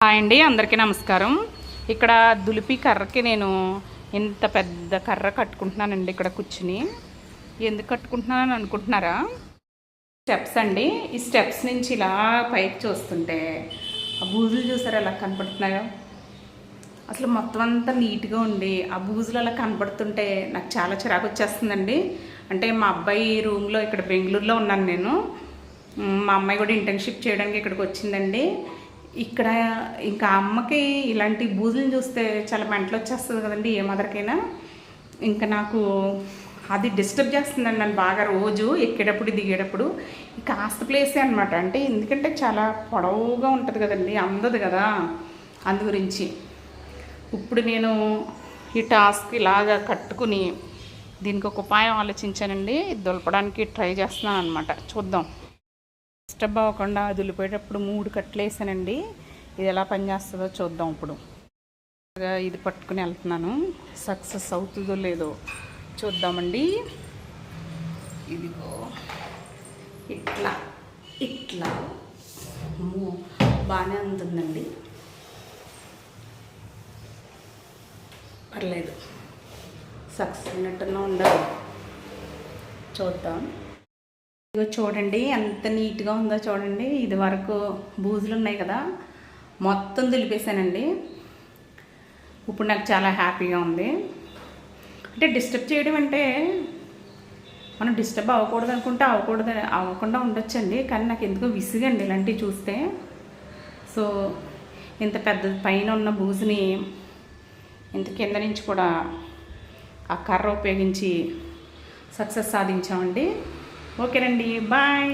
Hi అండి, అందరికీ నమస్కారం. ఇక్కడ దులిపి కర్రకి నేను ఇంత పెద్ద కర్ర కట్టుకుంటున్నానండి. ఇక్కడ కూర్చుని ఎందుకు కట్టుకుంటున్నానని అనుకుంటున్నారా? స్టెప్స్ అండి. ఈ స్టెప్స్ నుంచి ఇలా పైకి చూస్తుంటే ఆ బూజులు చూసారా ఎలా కనపడుతున్నాయో. అసలు మొత్తం అంతా నీట్గా ఉండి ఆ బూజులు అలా కనపడుతుంటే నాకు చాలా చిరాకు వచ్చేస్తుందండి. అంటే మా అబ్బాయి రూమ్లో ఇక్కడ బెంగళూరులో ఉన్నాను నేను. మా అమ్మాయి కూడా ఇంటర్న్షిప్ చేయడానికి ఇక్కడికి వచ్చిందండి. ఇక్కడ ఇంకా అమ్మకి ఇలాంటి బూజులను చూస్తే చాలా మెంటలు వచ్చేస్తుంది కదండి ఏ మదర్కైనా. ఇంకా నాకు అది డిస్టర్బ్ చేస్తుందండి నన్ను బాగా. రోజు ఎక్కేటప్పుడు దిగేటప్పుడు ఈ కాస్త ప్లేసే అనమాట. అంటే ఎందుకంటే చాలా పొడవుగా ఉంటుంది కదండి, అందదు కదా, అందు గురించి. ఇప్పుడు నేను ఈ టాస్క్ ఇలాగా కట్టుకుని దీనికి ఒక ఉపాయం ఆలోచించానండి. దులపడానికి ట్రై చేస్తున్నాను అనమాట. చూద్దాం. డిస్టర్బ్ అవ్వకుండా దులిపేటప్పుడు 3 కట్లు వేసానండి. ఇది ఎలా పనిచేస్తుందో చూద్దాం. ఇప్పుడు ఇది పట్టుకుని వెళ్తున్నాను. సక్సెస్ అవుతుందో లేదో చూద్దామండి. ఇదిగో ఇట్లా ఇట్లా బాగానే ఉంటుందండి, పర్లేదు. సక్సెస్ అయినట్టున్నా ఉండదు. చూద్దాం. ఇదిగో చూడండి ఎంత నీట్గా ఉందో చూడండి. ఇది వరకు బూజులు ఉన్నాయి కదా, మొత్తం దులిపేశానండి. ఇప్పుడు నాకు చాలా హ్యాపీగా ఉంది. అంటే డిస్టర్బ్ చేయడం అంటే మనం డిస్టర్బ్ అవ్వకూడదు అనుకుంటే అవ్వకుండా ఉండొచ్చండి. కానీ నాకు ఎందుకో విసుగండి ఇలాంటివి చూస్తే. సో ఇంత పెద్ద పైన ఉన్న బూజుని ఇంత కింద నుంచి కూడా ఆ కర్ర ఉపయోగించి సక్సెస్ సాధించామండి. ఓకేనండి, బాయ్.